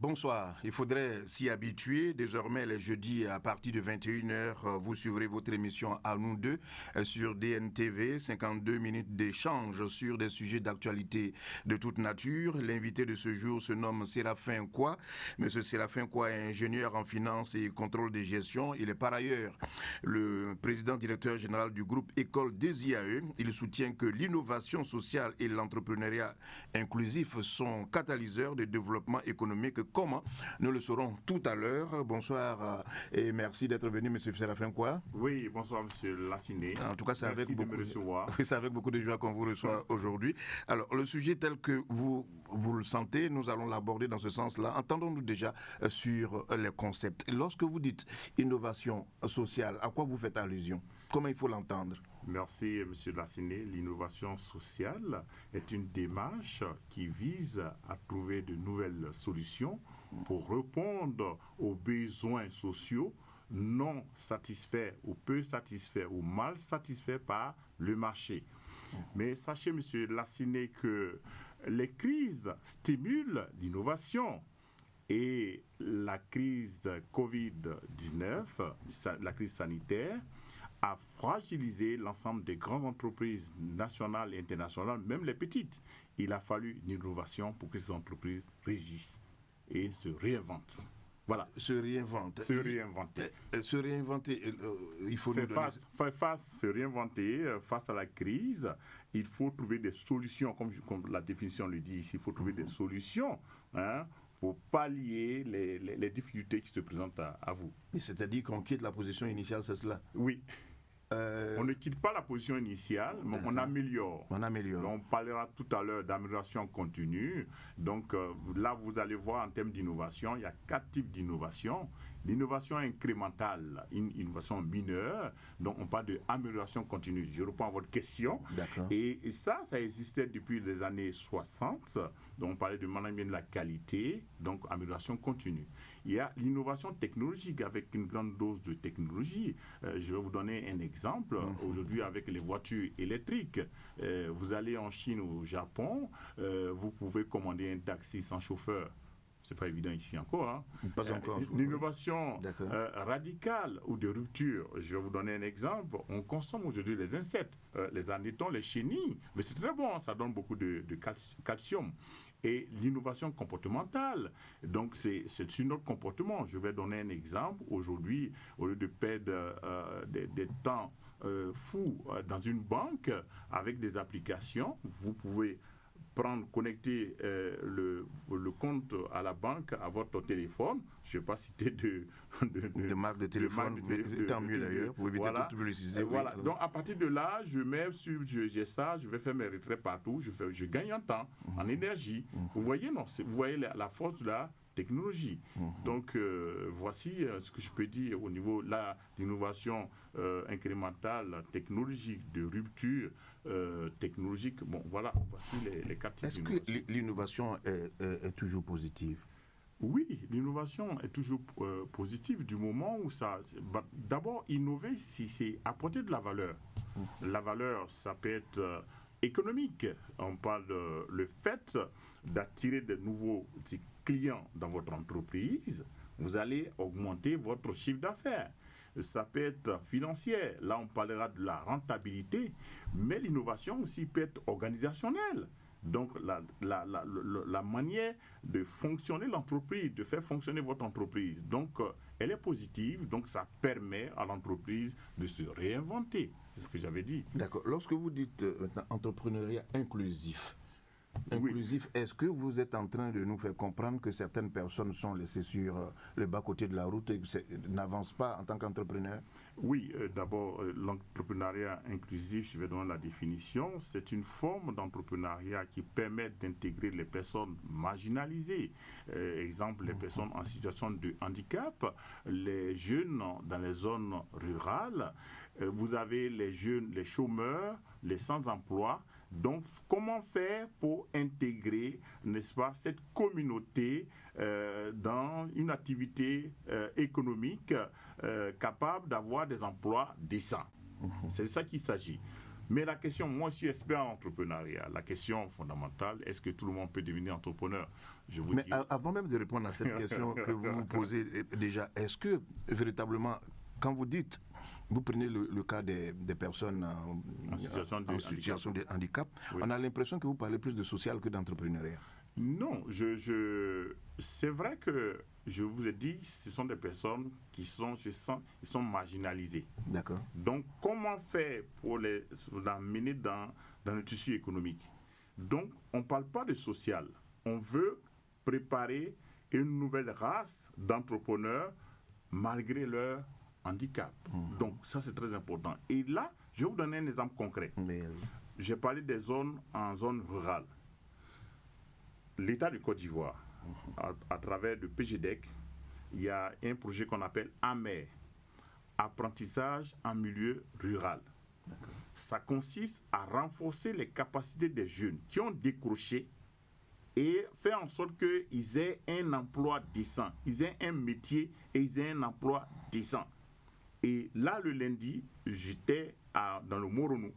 Bonsoir, il faudrait s'y habituer. Désormais, les jeudis à partir de 21h, vous suivrez votre émission à nous deux sur DNTV, 52 minutes d'échange sur des sujets d'actualité de toute nature. L'invité de ce jour se nomme Séraphin Kouah. Monsieur Séraphin Kouah est ingénieur en finance et contrôle de gestion. Il est par ailleurs le président directeur général du groupe École des IAE. Il soutient que l'innovation sociale et l'entrepreneuriat inclusif sont catalyseurs de développement économique. Comment? Nous le saurons tout à l'heure. Bonsoir et merci d'être venu, M. Séraphin Kouah. Oui, bonsoir, M. Lassiné. En tout cas, c'est avec beaucoup de joie qu'on vous reçoit aujourd'hui. Alors, le sujet tel que vous le sentez, nous allons l'aborder dans ce sens-là. Entendons-nous déjà sur les concepts. Lorsque vous dites innovation sociale, à quoi vous faites allusion? Comment il faut l'entendre? Merci, M. Lassiné. L'innovation sociale est une démarche qui vise à trouver de nouvelles solutions pour répondre aux besoins sociaux non satisfaits ou peu satisfaits ou mal satisfaits par le marché. Mais sachez, M. Lassiné, que les crises stimulent l'innovation. Et la crise Covid-19, la crise sanitaire, a fragilisé l'ensemble des grandes entreprises nationales et internationales, même les petites. Il a fallu une innovation pour que ces entreprises résistent et se réinventent. Voilà. Se réinventer. Se réinventer, il faut se réinventer face à la crise. Il faut trouver des solutions, comme la définition le dit ici, il faut trouver des solutions pour pallier les difficultés qui se présentent à vous. C'est-à-dire qu'on quitte la position initiale, c'est cela? Oui. On ne quitte pas la position initiale, mais on améliore. On parlera tout à l'heure d'amélioration continue. Donc là, vous allez voir en termes d'innovation, il y a 4 types d'innovation. L'innovation incrémentale, une innovation mineure, donc on parle d'amélioration continue. Je reprends votre question. Et ça existait depuis les années 60. Donc on parlait de management de la qualité, donc amélioration continue. Il y a l'innovation technologique avec une grande dose de technologie. Je vais vous donner un exemple. Aujourd'hui, avec les voitures électriques, vous allez en Chine ou au Japon, vous pouvez commander un taxi sans chauffeur. Ce n'est pas évident ici encore. Pas encore. L'innovation radicale ou de rupture, je vais vous donner un exemple. On consomme aujourd'hui les insectes, les anétons, les chenilles. Mais c'est très bon, ça donne beaucoup de calcium. Et l'innovation comportementale, donc c'est un autre comportement. Je vais donner un exemple. Aujourd'hui, au lieu de perdre des temps fous dans une banque, avec des applications, vous pouvez connecter le compte à la banque à votre téléphone. Je ne vais pas citer de marque de téléphone, tant mieux d'ailleurs, pour éviter toute publicité. Voilà. Donc à partir de là, j'ai ça, je vais faire mes retraits partout, je gagne en temps, en énergie. Vous voyez, vous voyez la force de la technologie. Donc voici ce que je peux dire au niveau de l'innovation incrémentale, technologique, de rupture technologique. Bon, voilà, voici les 4 types d'innovation. Est-ce que l'innovation est toujours positive? Oui, l'innovation est toujours positive du moment où ça... D'abord, innover, c'est apporter de la valeur. La valeur, ça peut être économique. On parle de le fait d'attirer de nouveaux clients dans votre entreprise. Vous allez augmenter votre chiffre d'affaires. Ça peut être financier. Là, on parlera de la rentabilité. Mais l'innovation aussi peut être organisationnelle. Donc, la manière de fonctionner l'entreprise, de faire fonctionner votre entreprise. Donc, elle est positive. Donc, ça permet à l'entreprise de se réinventer. C'est ce que j'avais dit. D'accord. Lorsque vous dites entrepreneuriat inclusif, est-ce que vous êtes en train de nous faire comprendre que certaines personnes sont laissées sur le bas-côté de la route et n'avancent pas en tant qu'entrepreneurs? Oui, d'abord, l'entrepreneuriat inclusif, je vais donner la définition, c'est une forme d'entrepreneuriat qui permet d'intégrer les personnes marginalisées. Exemple, les personnes en situation de handicap, les jeunes dans les zones rurales, vous avez les jeunes, les chômeurs, les sans-emploi. Donc, comment faire pour intégrer, n'est-ce pas, cette communauté dans une activité économique capable d'avoir des emplois décents? C'est de ça qu'il s'agit. Mais la question, moi je suis expert en entrepreneuriat, la question fondamentale, est-ce que tout le monde peut devenir entrepreneur? Mais avant même de répondre à cette question que vous vous posez déjà, est-ce que véritablement, quand vous dites, vous prenez le cas des personnes en situation de handicap, oui. On a l'impression que vous parlez plus de social que d'entrepreneuriat. Non, c'est vrai que je vous ai dit, ce sont des personnes qui sont marginalisées. D'accord. Donc, comment faire pour les mener dans le tissu économique? Donc, on ne parle pas de social. On veut préparer une nouvelle race d'entrepreneurs malgré leur handicap. Donc, ça, c'est très important. Et là, je vais vous donner un exemple concret. J'ai parlé des zones en zone rurale. L'État du Côte d'Ivoire, à travers le PGDEC, il y a un projet qu'on appelle AMER, apprentissage en milieu rural. Ça consiste à renforcer les capacités des jeunes qui ont décroché et faire en sorte qu'ils aient un emploi décent, ils aient un métier et ils aient un emploi décent. Et là, le lundi, j'étais dans le Moronou,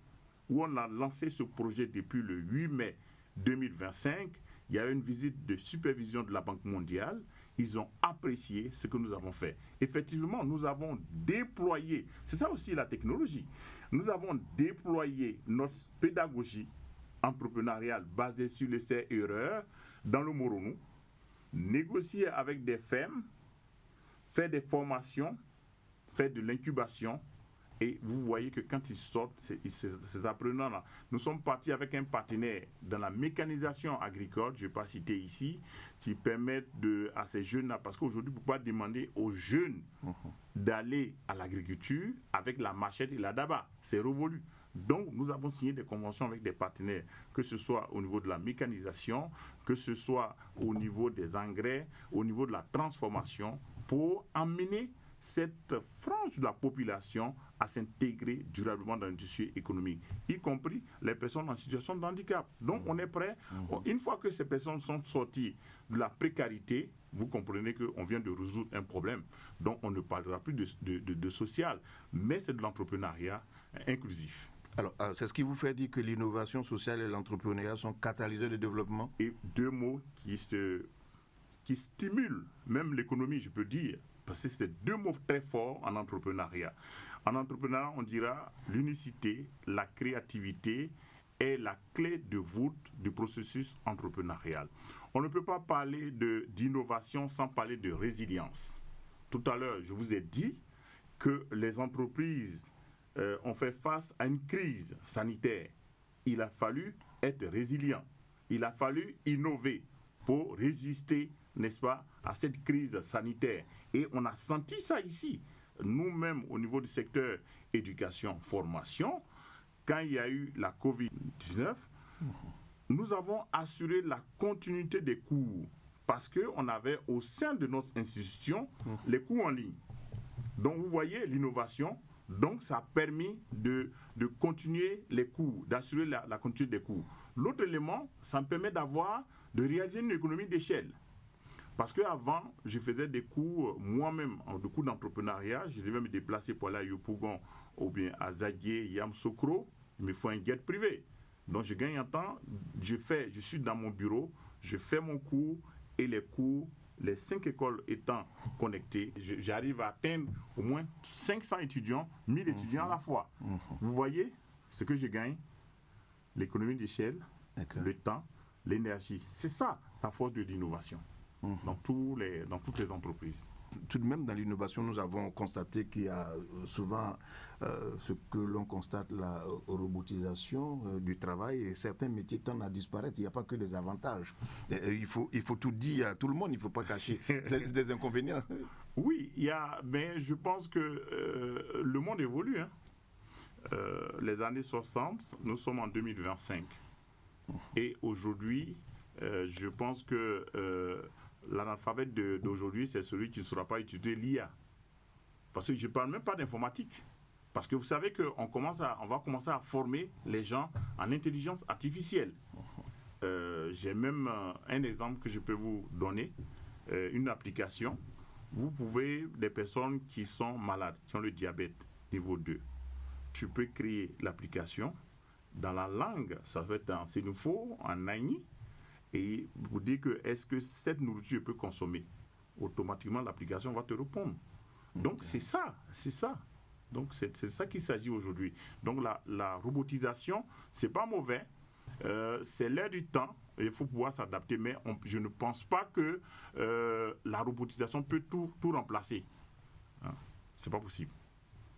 où on a lancé ce projet depuis le 8 mai 2025. Il y a eu une visite de supervision de la Banque mondiale. Ils ont apprécié ce que nous avons fait. Effectivement, nous avons déployé, c'est ça aussi la technologie, nous avons déployé notre pédagogie entrepreneuriale basée sur l'essai-erreur dans le Moronou, négocier avec des fermes, faire des formations, faire de l'incubation. Et vous voyez que quand ils sortent, ces apprenants-là, nous sommes partis avec un partenaire dans la mécanisation agricole, je ne vais pas citer ici, qui permettent à ces jeunes-là, parce qu'aujourd'hui, vous ne pouvez pas demander aux jeunes d'aller à l'agriculture avec la machette et la daba. C'est révolu. Donc, nous avons signé des conventions avec des partenaires, que ce soit au niveau de la mécanisation, que ce soit au niveau des engrais, au niveau de la transformation, pour amener cette frange de la population à s'intégrer durablement dans le tissu économique, y compris les personnes en situation de handicap. Donc on est prêt. Une fois que ces personnes sont sorties de la précarité, vous comprenez qu'on vient de résoudre un problème. Donc on ne parlera plus de social, mais c'est de l'entrepreneuriat inclusif. Alors, c'est ce qui vous fait dire que l'innovation sociale et l'entrepreneuriat sont catalyseurs de développement? Et deux mots qui stimulent même l'économie, je peux dire. Parce que c'est deux mots très forts en entrepreneuriat. En entrepreneuriat, on dira l'unicité, la créativité est la clé de voûte du processus entrepreneurial. On ne peut pas parler d'innovation sans parler de résilience. Tout à l'heure, je vous ai dit que les entreprises ont fait face à une crise sanitaire. Il a fallu être résilient. Il a fallu innover pour résister, n'est-ce pas, à cette crise sanitaire. Et on a senti ça ici. Nous-mêmes, au niveau du secteur éducation-formation, quand il y a eu la COVID-19, nous avons assuré la continuité des cours parce qu'on avait au sein de notre institution les cours en ligne. Donc, vous voyez l'innovation. Donc, ça a permis de continuer les cours, d'assurer la continuité des cours. L'autre élément, ça me permet de réaliser une économie d'échelle. Parce qu'avant, je faisais des cours moi-même, des cours d'entrepreneuriat. Je devais me déplacer pour aller à Yopougon ou bien à Zaguié, Yamsokro. Il me faut un guide privé. Donc je gagne un temps, je suis dans mon bureau, je fais mon cours et les cours, les 5 écoles étant connectées, j'arrive à atteindre au moins 500 étudiants, 1000 étudiants à la fois. Vous voyez ce que je gagne? L'économie d'échelle, le temps, l'énergie. C'est ça la force de l'innovation. Dans toutes les entreprises. Tout de même, dans l'innovation, nous avons constaté qu'il y a souvent ce que l'on constate, la robotisation du travail, et certains métiers tendent à disparaître. Il n'y a pas que des avantages. Il faut tout dire à tout le monde, il ne faut pas cacher des inconvénients. Oui, mais je pense que le monde évolue. Hein. Les années 60, nous sommes en 2025. Et aujourd'hui, je pense que l'analphabète d'aujourd'hui, c'est celui qui ne saura pas utiliser l'IA. Parce que je ne parle même pas d'informatique. Parce que vous savez qu'on va commencer à former les gens en intelligence artificielle. J'ai même un exemple que je peux vous donner, une application. Vous pouvez, des personnes qui sont malades, qui ont le diabète niveau 2, tu peux créer l'application, dans la langue, ça va être en sénoufo, en naï, et vous dites que est-ce que cette nourriture peut consommer, automatiquement l'application va te répondre. Donc c'est ça. Donc c'est ça qu'il s'agit aujourd'hui. Donc la robotisation, c'est pas mauvais, c'est l'air du temps, il faut pouvoir s'adapter, mais je ne pense pas que la robotisation peut tout remplacer. Hein? C'est pas possible.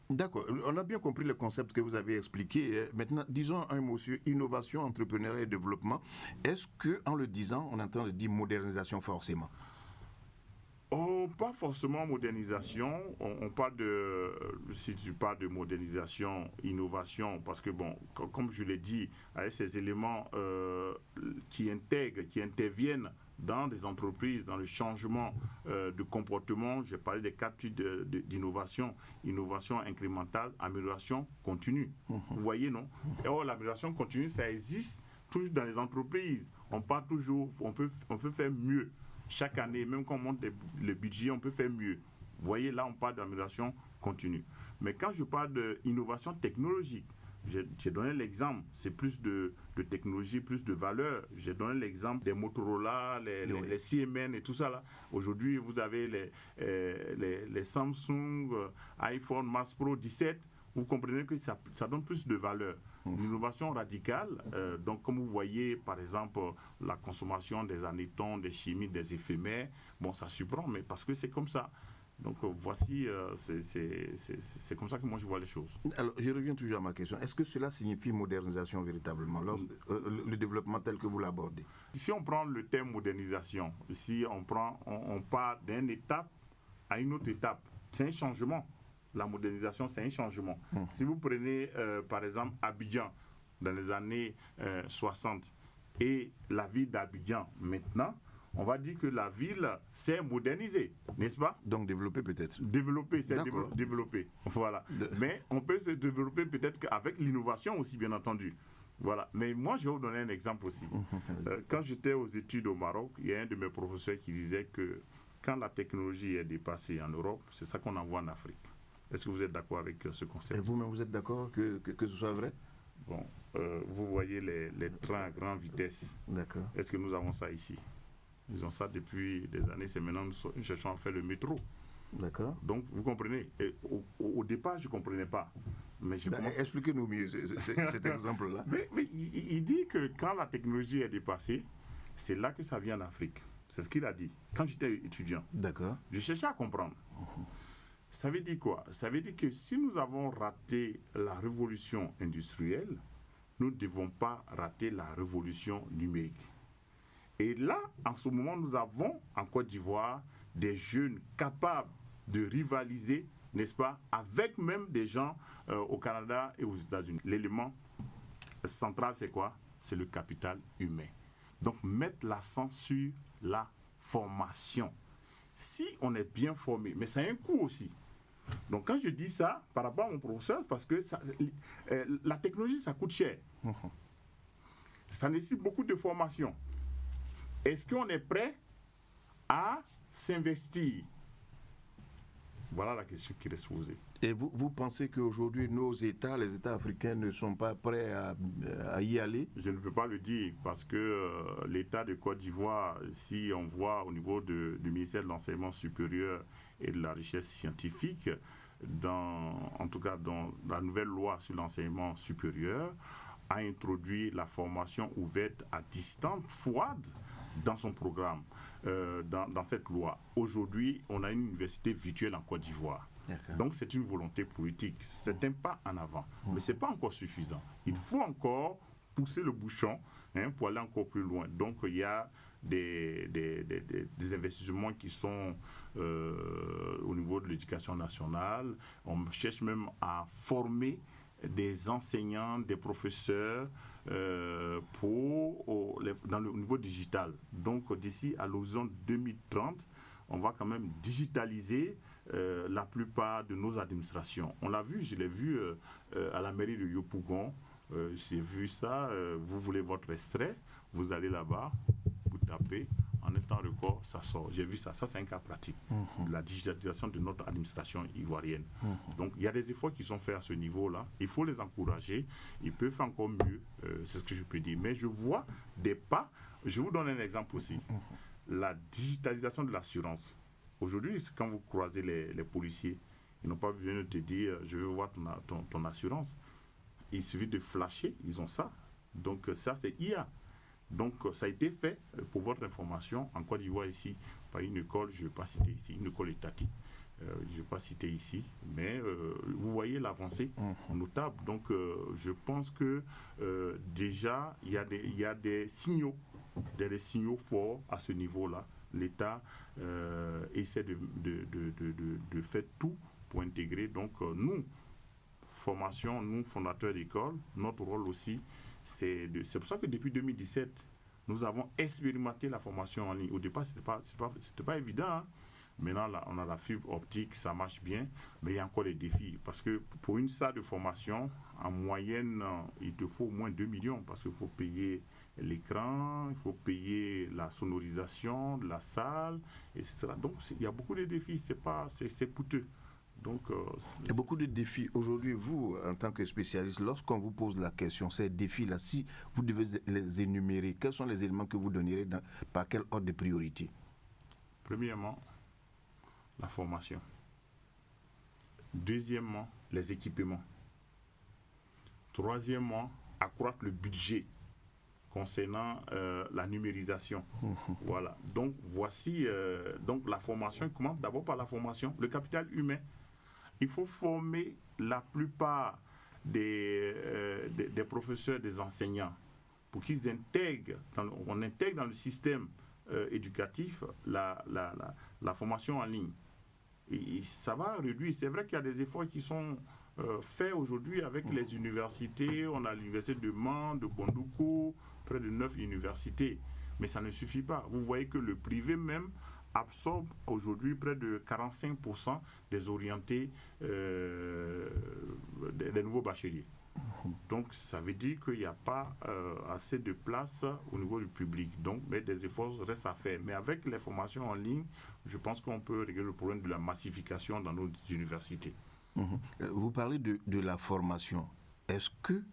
D'accord, on a bien compris le concept que vous avez expliqué. Maintenant, disons un mot sur innovation, entrepreneuriat et développement. Est-ce qu'en le disant, on entend le dire modernisation forcément? Oh, pas forcément modernisation. On parle si tu parles de modernisation, innovation, parce que bon, comme je l'ai dit, avec ces éléments qui interviennent dans des entreprises, dans le changement de comportement, j'ai parlé des 4 types d'innovation, innovation incrémentale, amélioration continue. Vous voyez, non? Et l'amélioration continue, ça existe toujours dans les entreprises. On parle toujours, on peut faire mieux. Chaque année, même quand on monte le budget, on peut faire mieux. Vous voyez, là, on parle d'amélioration continue. Mais quand je parle d'innovation technologique, j'ai donné l'exemple, c'est plus de technologie, plus de valeur. J'ai donné l'exemple des Motorola, les CMN et tout ça là. Aujourd'hui, vous avez les Samsung, iPhone Max Pro 17. Vous comprenez que ça donne plus de valeur. L'innovation radicale, donc comme vous voyez, par exemple, la consommation des anétons, des chimiques, des éphémères, bon, ça surprend, mais parce que c'est comme ça. Donc voici, c'est comme ça que moi je vois les choses. Alors, je reviens toujours à ma question. Est-ce que cela signifie modernisation véritablement, le développement tel que vous l'abordez? Si on prend le terme modernisation, si on part d'une étape à une autre étape, c'est un changement. La modernisation, c'est un changement. Si vous prenez, par exemple, Abidjan, dans les années 60, et la ville d'Abidjan maintenant, on va dire que la ville s'est modernisée, n'est-ce pas? Donc développée peut-être. Développée, c'est développée. Voilà. Mais on peut se développer peut-être qu'avec l'innovation aussi, bien entendu. Voilà. Mais moi, je vais vous donner un exemple aussi. Quand j'étais aux études au Maroc, il y a un de mes professeurs qui disait que quand la technologie est dépassée en Europe, c'est ça qu'on envoie en Afrique. Est-ce que vous êtes d'accord avec ce concept? Et vous-même, vous êtes d'accord que ce soit vrai? Bon, vous voyez les trains à grande vitesse. D'accord. Est-ce que nous avons ça ici? Ils ont ça depuis des années. C'est maintenant que nous cherchons à faire le métro. D'accord. Donc, vous comprenez. Et au départ, je ne comprenais pas. Mais expliquez-nous mieux cet exemple-là. Mais il dit que quand la technologie est dépassée, c'est là que ça vient en Afrique. C'est ce qu'il a dit. Quand j'étais étudiant. D'accord. Je cherchais à comprendre. Ça veut dire quoi? Ça veut dire que si nous avons raté la révolution industrielle, nous ne devons pas rater la révolution numérique. Et là, en ce moment, nous avons en Côte d'Ivoire des jeunes capables de rivaliser, n'est-ce pas, avec même des gens au Canada et aux États-Unis. L'élément central, c'est quoi? C'est le capital humain. Donc, mettre l'accent sur la formation. Si on est bien formé, mais ça a un coût aussi. Donc quand je dis ça par rapport à mon professeur, parce que la technologie, ça coûte cher. Ça nécessite beaucoup de formation. Est-ce qu'on est prêt à s'investir? Voilà la question qui reste posée. Et vous pensez qu'aujourd'hui, les États africains ne sont pas prêts à y aller? Je ne peux pas le dire parce que l'État de Côte d'Ivoire, si on voit au niveau du ministère de l'Enseignement supérieur et de la recherche scientifique, en tout cas dans la nouvelle loi sur l'enseignement supérieur, a introduit la formation ouverte à distance, FOAD, dans son programme, dans cette loi. Aujourd'hui, on a une université virtuelle en Côte d'Ivoire. Donc c'est une volonté politique, c'est un pas en avant, mais ce n'est pas encore suffisant. Il faut encore pousser le bouchon pour aller encore plus loin. Donc il y a des investissements qui sont au niveau de l'éducation nationale. On cherche même à former des enseignants, des professeurs au niveau digital. Donc d'ici à l'horizon 2030, on va quand même digitaliser la plupart de nos administrations. On l'a vu, je l'ai vu à la mairie de Yopougon. J'ai vu ça. Vous voulez votre extrait, vous allez là-bas, vous tapez, en un temps record, ça sort. J'ai vu ça. Ça, c'est un cas pratique. La digitalisation de notre administration ivoirienne. Donc, il y a des efforts qui sont faits à ce niveau-là. Il faut les encourager. Ils peuvent faire encore mieux. C'est ce que je peux dire. Mais je vois des pas. Je vous donne un exemple aussi. La digitalisation de l'assurance. Aujourd'hui, quand vous croisez les policiers, ils n'ont pas besoin de te dire « je veux voir ton assurance ». Il suffit de flasher, ils ont ça. Donc ça, c'est IA. Donc ça a été fait, pour votre information, en Côte d'Ivoire ici, par une école, je ne vais pas citer ici, une école étatique. Je ne vais pas citer ici, mais vous voyez l'avancée notable. Donc je pense que déjà, il y a des signaux forts à ce niveau-là. L'État essaie de faire tout pour intégrer. Donc nous, formation, nous, fondateurs d'école, notre rôle aussi, c'est pour ça que depuis 2017, nous avons expérimenté la formation en ligne. Au départ, ce n'était pas évident. Hein. Maintenant, là, on a la fibre optique, ça marche bien, mais il y a encore des défis. Parce que pour une salle de formation, en moyenne, il te faut au moins 2 millions, parce qu'il faut payer l'écran, il faut payer la sonorisation de la salle, etc. Donc, il y a beaucoup de défis, c'est coûteux. Donc, il y a beaucoup de défis. Aujourd'hui, vous, en tant que spécialiste, lorsqu'on vous pose la question, ces défis-là, si vous devez les énumérer, quels sont les éléments que vous donnerez par quel ordre de priorité? Premièrement, la formation. Deuxièmement, les équipements. Troisièmement, accroître le budget concernant la numérisation. Voilà. Donc, voici donc la formation. Il commence d'abord par la formation, le capital humain. Il faut former la plupart des professeurs, des enseignants, pour qu'ils intègrent, on intègre dans le système éducatif la formation en ligne. Et ça va réduire. C'est vrai qu'il y a des efforts qui sont faits aujourd'hui avec les universités. On a l'université de Mans, de Bondoukou, près de 9 universités. Mais ça ne suffit pas. Vous voyez que le privé même absorbe aujourd'hui près de 45% des orientés des nouveaux bacheliers. Donc ça veut dire qu'il n'y a pas assez de place au niveau du public. Donc mais des efforts restent à faire. Mais avec les formations en ligne, je pense qu'on peut régler le problème de la massification dans nos universités. Vous parlez de la formation. Est-ce que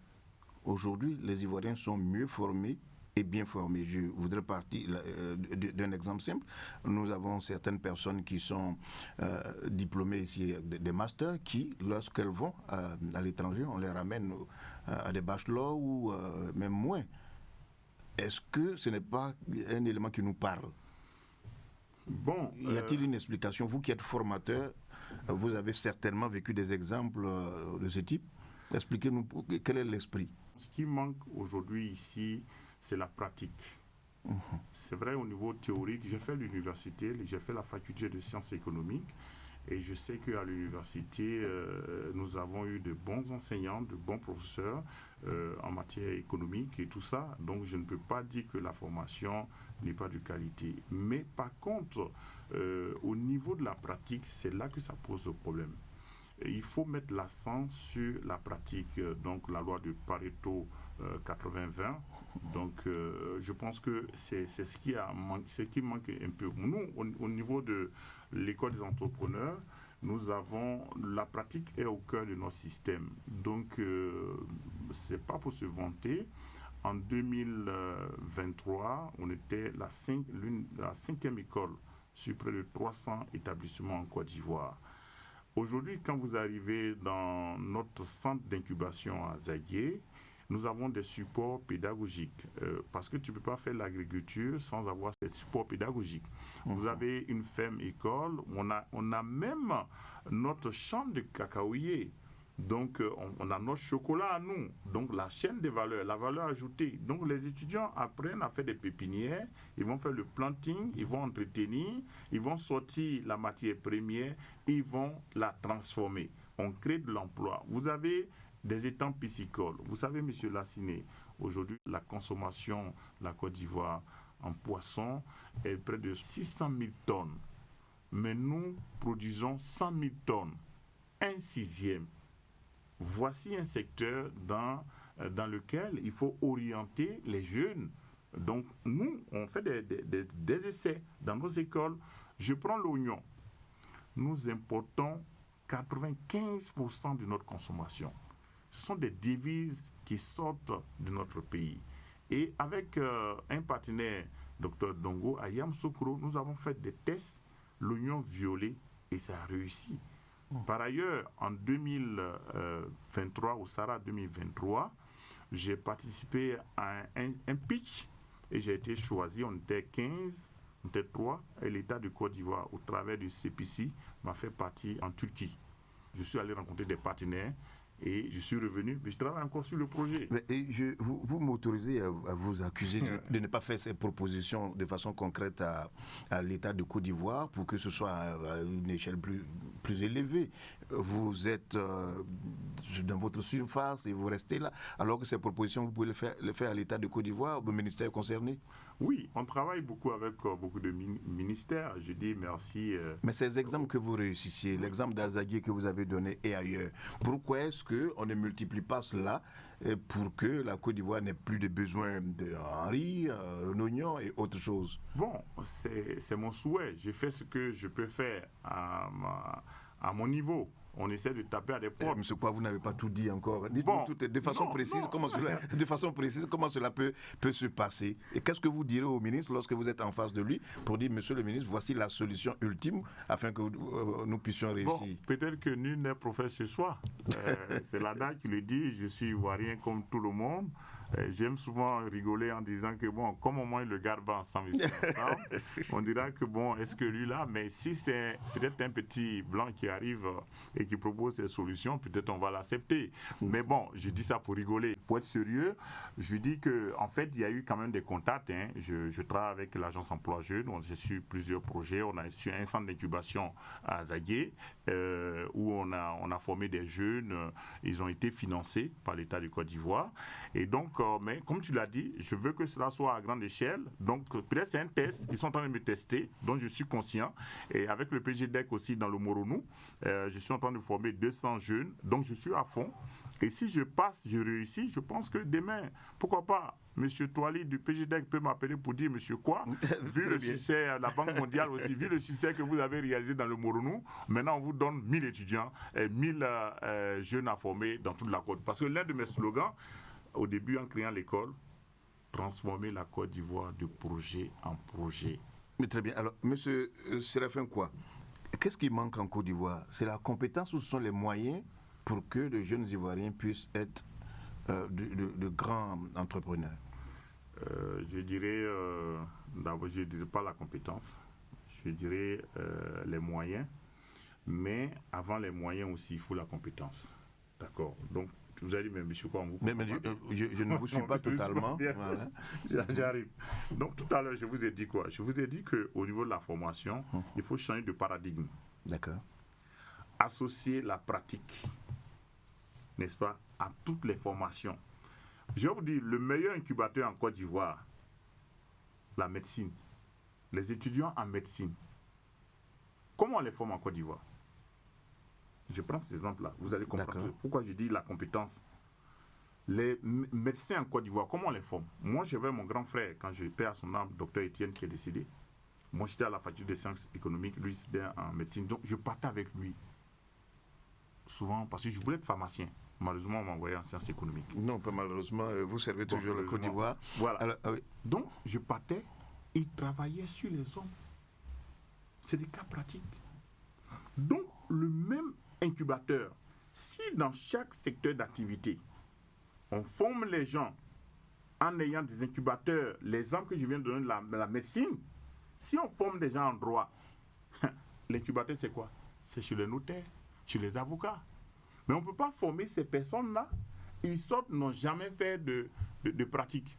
aujourd'hui les Ivoiriens sont mieux formés et bien formés? Je voudrais partir d'un exemple simple. Nous avons certaines personnes qui sont diplômées ici, des masters, qui, lorsqu'elles vont à l'étranger, on les ramène à des bachelors ou même moins. Est-ce que ce n'est pas un élément qui nous parle? Bon, y a-t-il une explication? Vous qui êtes formateur, vous avez certainement vécu des exemples de ce type. Expliquez-nous quel est l'esprit. Ce qui manque aujourd'hui ici, c'est la pratique. C'est vrai, au niveau théorique, j'ai fait l'université, j'ai fait la faculté de sciences économiques, et je sais qu'à l'université, nous avons eu de bons enseignants, de bons professeurs en matière économique et tout ça. Donc je ne peux pas dire que la formation n'est pas de qualité. Mais par contre, au niveau de la pratique, c'est là que ça pose problème. Il faut mettre l'accent sur la pratique, donc la loi de Pareto 80-20. Donc je pense que c'est ce qui manque un peu. Nous, au niveau de l'école des entrepreneurs, nous avons la pratique est au cœur de notre système. Donc c'est pas pour se vanter. En 2023, on était la 5e école sur près de 300 établissements en Côte d'Ivoire. Aujourd'hui, quand vous arrivez dans notre centre d'incubation à Zaguié, nous avons des supports pédagogiques parce que tu ne peux pas faire l'agriculture sans avoir des supports pédagogiques. Vous avez une ferme école, on a même notre champ de cacaoyer. Donc, on a notre chocolat à nous. Donc, la chaîne des valeurs, la valeur ajoutée. Donc, les étudiants apprennent à faire des pépinières, ils vont faire le planting, ils vont entretenir, ils vont sortir la matière première, ils vont la transformer. On crée de l'emploi. Vous avez des étangs piscicoles. Vous savez, M. Lassiné, aujourd'hui, la consommation de la Côte d'Ivoire en poisson est près de 600 000 tonnes. Mais nous produisons 100 000 tonnes, 1/6. Voici un secteur dans lequel il faut orienter les jeunes Donc, nous, on fait des essais dans nos écoles. Je prends l'oignon. Nous importons 95% de notre consommation. Ce sont des devises qui sortent de notre pays. Et avec un partenaire, Dr Dongo, à Yamoussoukro, nous avons fait des tests, l'oignon violet, et ça a réussi. Par ailleurs, en 2023, au Sahara 2023, j'ai participé à un pitch et j'ai été choisi. On était 15, on était 3, et l'État de Côte d'Ivoire, au travers du CPC, m'a fait partie en Turquie. Je suis allé rencontrer des partenaires et je suis revenu, mais je travaille encore sur le projet. Mais vous m'autorisez à vous accuser de ne pas faire ces propositions de façon concrète à l'État de Côte d'Ivoire pour que ce soit à une échelle plus élevée. Vous êtes dans votre surface et vous restez là, alors que ces propositions, vous pouvez les faire à l'État de Côte d'Ivoire, au ministère concerné. Oui, on travaille beaucoup avec beaucoup de ministères. Je dis merci. Mais ces exemples que vous réussissiez, l'exemple d'Azaguié que vous avez donné et ailleurs, pourquoi est-ce qu'on ne multiplie pas cela pour que la Côte d'Ivoire n'ait plus de besoin d'un riz, un oignon et autre chose? Bon, c'est mon souhait. Je fais ce que je peux faire à mon niveau. On essaie de taper à des portes. Monsieur Kwa, vous n'avez pas tout dit encore. Dites-nous de façon précise comment cela peut se passer. Et qu'est-ce que vous direz au ministre lorsque vous êtes en face de lui pour dire, monsieur le ministre, voici la solution ultime afin que nous puissions réussir? Bon, peut-être que nul n'est prophète ce soir. C'est l'ADA qui le dit, je suis ivoirien comme tout le monde. J'aime souvent rigoler en disant que bon, comme au moins le garde va ensemble, on dira que bon, est-ce que lui là, mais si c'est peut-être un petit blanc qui arrive et qui propose ces solutions, peut-être on va l'accepter. Mais bon, je dis ça pour rigoler. Pour être sérieux, je dis que en fait, il y a eu quand même des contacts. Je travaille avec l'agence Emploi Jeunes, on a su plusieurs projets. On a su un centre d'incubation à Zagué où on a formé des jeunes. Ils ont été financés par l'État du Côte d'Ivoire. Et donc, mais comme tu l'as dit, je veux que cela soit à grande échelle. Donc, peut-être c'est un test. Ils sont en train de me tester, dont je suis conscient. Et avec le PGDEC aussi dans le Moronou, je suis en train de former 200 jeunes. Donc, je suis à fond. Et si je passe, je réussis, je pense que demain, pourquoi pas, M. Toali du PGDEC peut m'appeler pour dire, monsieur quoi, vu le succès, la Banque mondiale aussi, vu le succès que vous avez réalisé dans le Moronou, maintenant on vous donne 1000 étudiants et 1000 jeunes à former dans toute la côte. Parce que l'un de mes slogans, au début en créant l'école, transformer la Côte d'Ivoire de projet en projet. Mais très bien. Alors, M. Séraphin Kwa, qu'est-ce qui manque en Côte d'Ivoire? C'est la compétence ou ce sont les moyens pour que les jeunes Ivoiriens puissent être de grands entrepreneurs? Je dirais, d'abord, je ne dirais pas la compétence, je dirais les moyens, mais avant les moyens aussi, il faut la compétence. D'accord. Donc, vous avez dit, mais monsieur quoi, je ne vous suis pas totalement. Voilà. J'arrive. Donc, tout à l'heure, je vous ai dit quoi? Je vous ai dit qu'au niveau de la formation, il faut changer de paradigme. D'accord. Associer la pratique, n'est-ce pas, à toutes les formations. Je vais vous dire, le meilleur incubateur en Côte d'Ivoire, la médecine. Les étudiants en médecine. Comment on les forme en Côte d'Ivoire? Je prends cet exemple-là, vous allez comprendre pourquoi je dis la compétence. Les médecins en Côte d'Ivoire, comment on les forme? Moi, j'avais mon grand frère, quand je paie à son âme, docteur Étienne, qui est décédé. Moi, j'étais à la faculté des sciences économiques, lui, c'était en médecine. Donc, je partais avec lui. Souvent, parce que je voulais être pharmacien. Malheureusement, on m'a envoyé en sciences économiques. Non, pas malheureusement, vous servez toujours la Côte d'Ivoire. Voilà. Alors, donc, je partais, il travaillait sur les hommes. C'est des cas pratiques. Donc, le même incubateur, si dans chaque secteur d'activité, on forme les gens en ayant des incubateurs, l'exemple que je viens de donner de la médecine, si on forme des gens en droit, l'incubateur c'est quoi? C'est chez les notaires, chez les avocats. Mais on ne peut pas former ces personnes-là, ils sortent, n'ont jamais fait de pratique.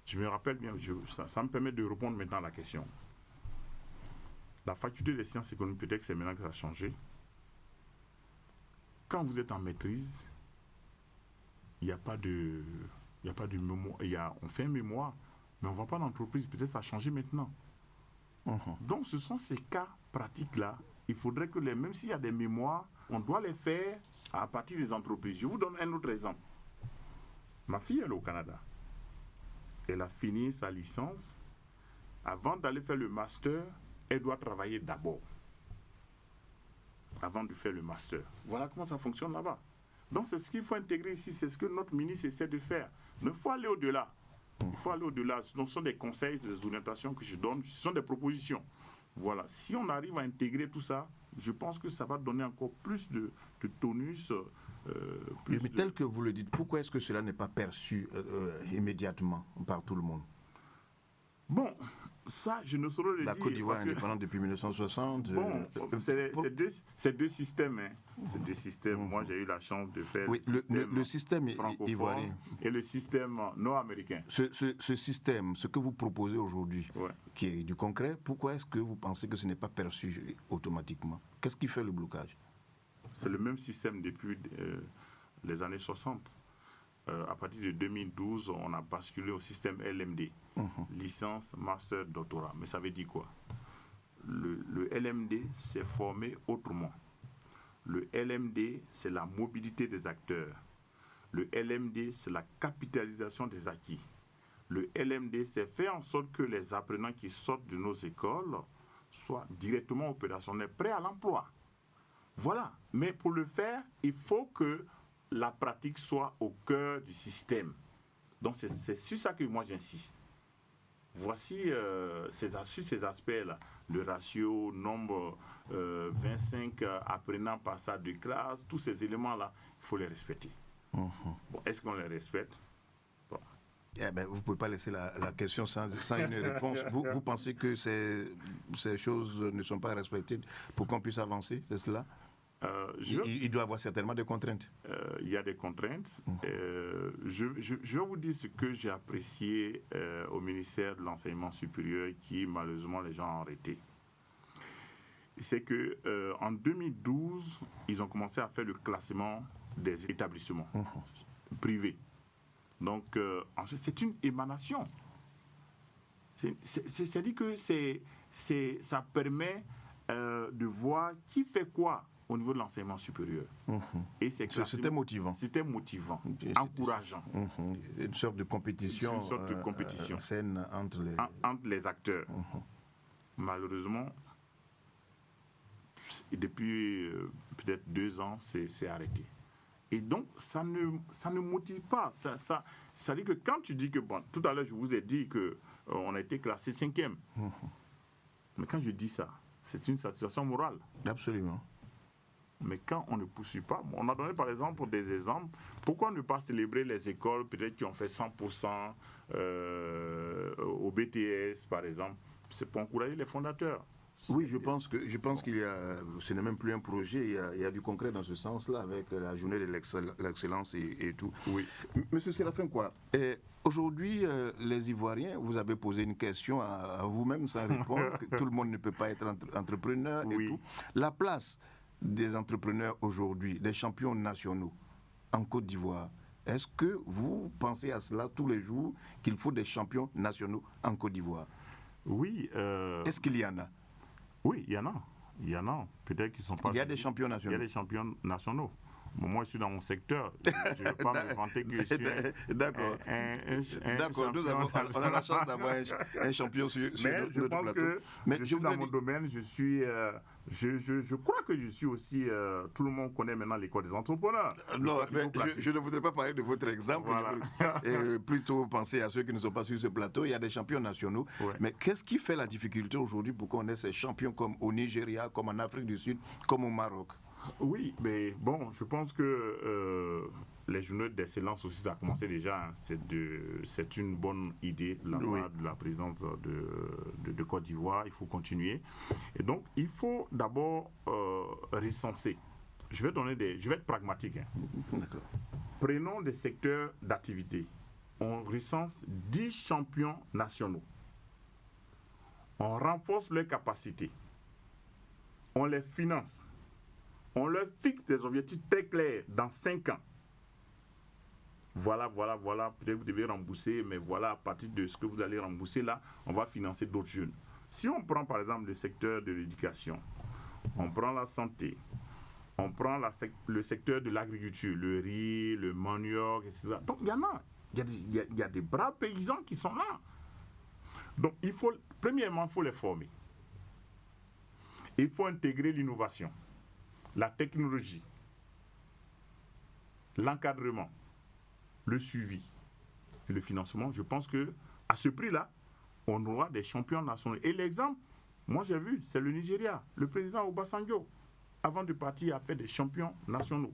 Je me rappelle bien, ça me permet de répondre maintenant à la question. La faculté des sciences économiques, peut-être que c'est maintenant que ça a changé. Quand vous êtes en maîtrise, il n'y a pas de mémoire. On fait un mémoire, mais on ne va pas dans l'entreprise. Peut-être que ça a changé maintenant. Donc, ce sont ces cas pratiques-là. Il faudrait que, même s'il y a des mémoires, on doit les faire à partir des entreprises. Je vous donne un autre exemple. Ma fille, elle est au Canada. elle a fini sa licence, avant d'aller faire le master, elle doit travailler d'abord. Avant de faire le master. Voilà comment ça fonctionne là-bas. Donc c'est ce qu'il faut intégrer ici, c'est ce que notre ministre essaie de faire. Mais il faut aller au-delà. Il faut aller au-delà. Ce sont des conseils, des orientations que je donne, ce sont des propositions. Voilà. Si on arrive à intégrer tout ça, je pense que ça va donner encore plus de tonus. Mais tel que vous le dites, pourquoi est-ce que cela n'est pas perçu immédiatement par tout le monde? Bon, ça, je ne saurais le dire. La Côte d'Ivoire est indépendante depuis 1960. Bon, c'est deux systèmes. Hein. C'est deux systèmes. Moi, j'ai eu la chance de faire le système ivoirien et le système nord-américain. Ce système, ce que vous proposez aujourd'hui, qui est du concret, pourquoi est-ce que vous pensez que ce n'est pas perçu automatiquement? Qu'est-ce qui fait le blocage? C'est le même système depuis les années 60. À partir de 2012, on a basculé au système LMD, licence, master, doctorat. Mais ça veut dire quoi? Le LMD, c'est formé autrement. Le LMD, c'est la mobilité des acteurs. Le LMD, c'est la capitalisation des acquis. Le LMD, c'est faire en sorte que les apprenants qui sortent de nos écoles soient directement opérationnels, prêts à l'emploi. Voilà. Mais pour le faire, il faut que la pratique soit au cœur du système. Donc c'est sur ça que moi j'insiste. Voici sur ces aspects-là, le ratio, nombre 25 apprenants par salle de classe, tous ces éléments-là, il faut les respecter. Bon, est-ce qu'on les respecte? Bon. Vous ne pouvez pas laisser la question sans une réponse. Vous pensez que ces choses ne sont pas respectées pour qu'on puisse avancer, c'est cela? Il doit y avoir certainement des contraintes. Il y a des contraintes. Je vais vous dire ce que j'ai apprécié au ministère de l'Enseignement supérieur qui, malheureusement, les gens ont arrêté. C'est qu'en 2012, ils ont commencé à faire le classement des établissements privés. Donc, c'est une émanation. C'est-à-dire que ça permet de voir qui fait quoi au niveau de l'enseignement supérieur. Et c'était motivant. C'était motivant, encourageant. Une sorte de compétition, saine entre les acteurs. Malheureusement, depuis peut-être 2 ans, c'est arrêté. Et donc, ça ne motive pas. Ça dit que quand tu dis que, bon, tout à l'heure, je vous ai dit qu'on a été classé 5e. Mais quand je dis ça, c'est une satisfaction morale. Absolument. Mais quand on ne poursuit pas, on a donné par exemple des exemples. Pourquoi ne pas célébrer les écoles peut-être qui ont fait 100% au BTS par exemple? C'est pour encourager les fondateurs. Oui, je pense qu'il y a, ce n'est même plus un projet, il y a du concret dans ce sens-là avec la journée de l'excellence et tout. Oui. Monsieur Séraphin, quoi? Aujourd'hui, les Ivoiriens, vous avez posé une question à vous-même sans répondre, que tout le monde ne peut pas être entrepreneur et tout. La place des entrepreneurs aujourd'hui, des champions nationaux en Côte d'Ivoire, est-ce que vous pensez à cela tous les jours, qu'il faut des champions nationaux en Côte d'Ivoire? Oui. Est-ce qu'il y en a? Oui, il y en a. Il y en a. Peut-être qu'ils sont pas. Il y a des champions nationaux. Il y a des champions nationaux. Bon, moi, je suis dans mon secteur. Je ne veux pas me vanter que je suis D'accord. D'accord. On a la chance d'avoir un champion sur notre plateau. Mais je suis dans mon domaine. Je crois que je suis aussi. Tout le monde connaît maintenant l'école des entrepreneurs. Non, mais je ne voudrais pas parler de votre exemple. Voilà. Plutôt penser à ceux qui ne sont pas sur ce plateau. Il y a des champions nationaux. Ouais. Mais qu'est-ce qui fait la difficulté aujourd'hui pour qu'on ait ces champions comme au Nigeria, comme en Afrique du Sud, comme au Maroc? Oui, mais bon, je pense que les journées d'excellence aussi, ça a commencé déjà. Hein. C'est une bonne idée de la présidence de Côte d'Ivoire. Il faut continuer. Et donc, il faut d'abord recenser. Je vais être pragmatique. Hein. Prenons des secteurs d'activité. On recense 10 champions nationaux. On renforce leurs capacités. On les finance. On leur fixe des objectifs très clairs dans 5 ans. Voilà. Peut-être vous devez rembourser, mais voilà, à partir de ce que vous allez rembourser là, on va financer d'autres jeunes. Si on prend par exemple le secteur de l'éducation, on prend la santé, on prend le secteur de l'agriculture, le riz, le manioc, etc. Donc il y en a. Il y a des braves paysans qui sont là. Donc, premièrement, il faut les former. Il faut intégrer l'innovation, la technologie, l'encadrement, le suivi et le financement. Je pense qu'à ce prix-là, on aura des champions nationaux. Et l'exemple, moi j'ai vu, c'est le Nigeria. Le président Obasanjo, avant de partir, a fait des champions nationaux.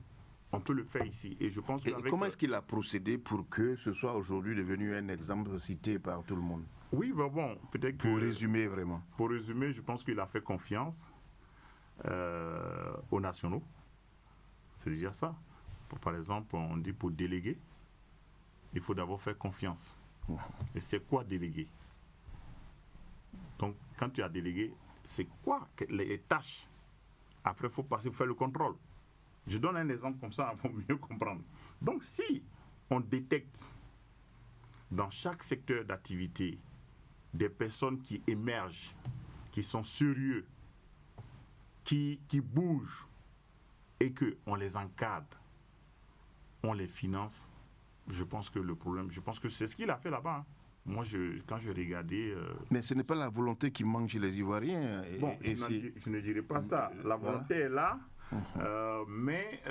On peut le faire ici. Et je pense comment est-ce qu'il a procédé pour que ce soit aujourd'hui devenu un exemple cité par tout le monde? Oui, ben bon, peut-être que... Pour résumer vraiment. Pour résumer, je pense qu'il a fait confiance aux nationaux. C'est déjà ça. Par exemple, on dit pour déléguer, il faut d'abord faire confiance. Et c'est quoi déléguer? Donc, quand tu as délégué, c'est quoi les tâches? Après, il faut passer pour faire le contrôle. Je donne un exemple comme ça pour mieux comprendre. Donc, si on détecte dans chaque secteur d'activité des personnes qui émergent, qui sont sérieux, qui bougent, et qu'on les encadre, on les finance, je pense que c'est ce qu'il a fait là-bas. Hein. Moi, quand je regardais... Mais ce n'est pas la volonté qui manque chez les Ivoiriens. Bon, je ne dirais pas ça. La volonté est là, mais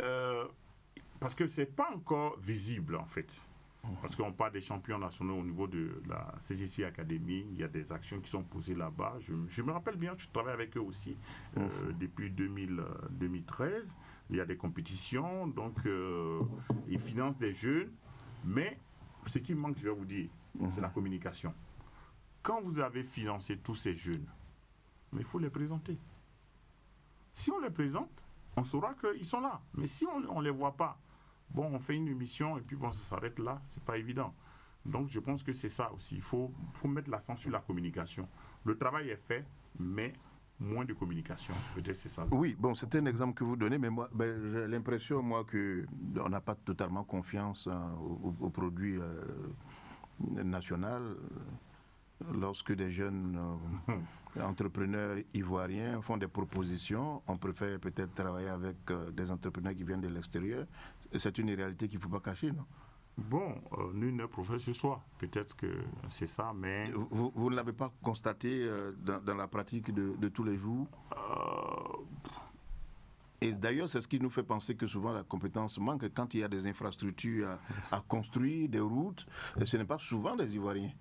parce que ce n'est pas encore visible, en fait. Parce qu'on parle des champions nationaux au niveau de la CGC Academy, il y a des actions qui sont posées là-bas. Je me rappelle bien, je travaille avec eux aussi depuis 2013. Il y a des compétitions, donc ils financent des jeunes. Mais ce qui manque, je vais vous dire, c'est la communication. Quand vous avez financé tous ces jeunes, mais il faut les présenter. Si on les présente, on saura qu'ils sont là. Mais si on ne les voit pas, bon, on fait une émission et puis bon, ça s'arrête là, c'est pas évident. Donc je pense que c'est ça aussi. Il faut mettre l'accent sur la communication. Le travail est fait, mais moins de communication. Peut-être c'est ça. Oui, bon, c'est un exemple que vous donnez, mais moi, j'ai l'impression, moi, qu'on n'a pas totalement confiance aux produits nationaux. Lorsque des jeunes entrepreneurs ivoiriens font des propositions, on préfère peut-être travailler avec des entrepreneurs qui viennent de l'extérieur. C'est une réalité qu'il ne faut pas cacher, non? Bon, nul n'est prophète ce soir. Peut-être que c'est ça, mais... Vous ne l'avez pas constaté dans la pratique de tous les jours? Et d'ailleurs, c'est ce qui nous fait penser que souvent la compétence manque. Quand il y a des infrastructures à construire, des routes, ce n'est pas souvent des Ivoiriens.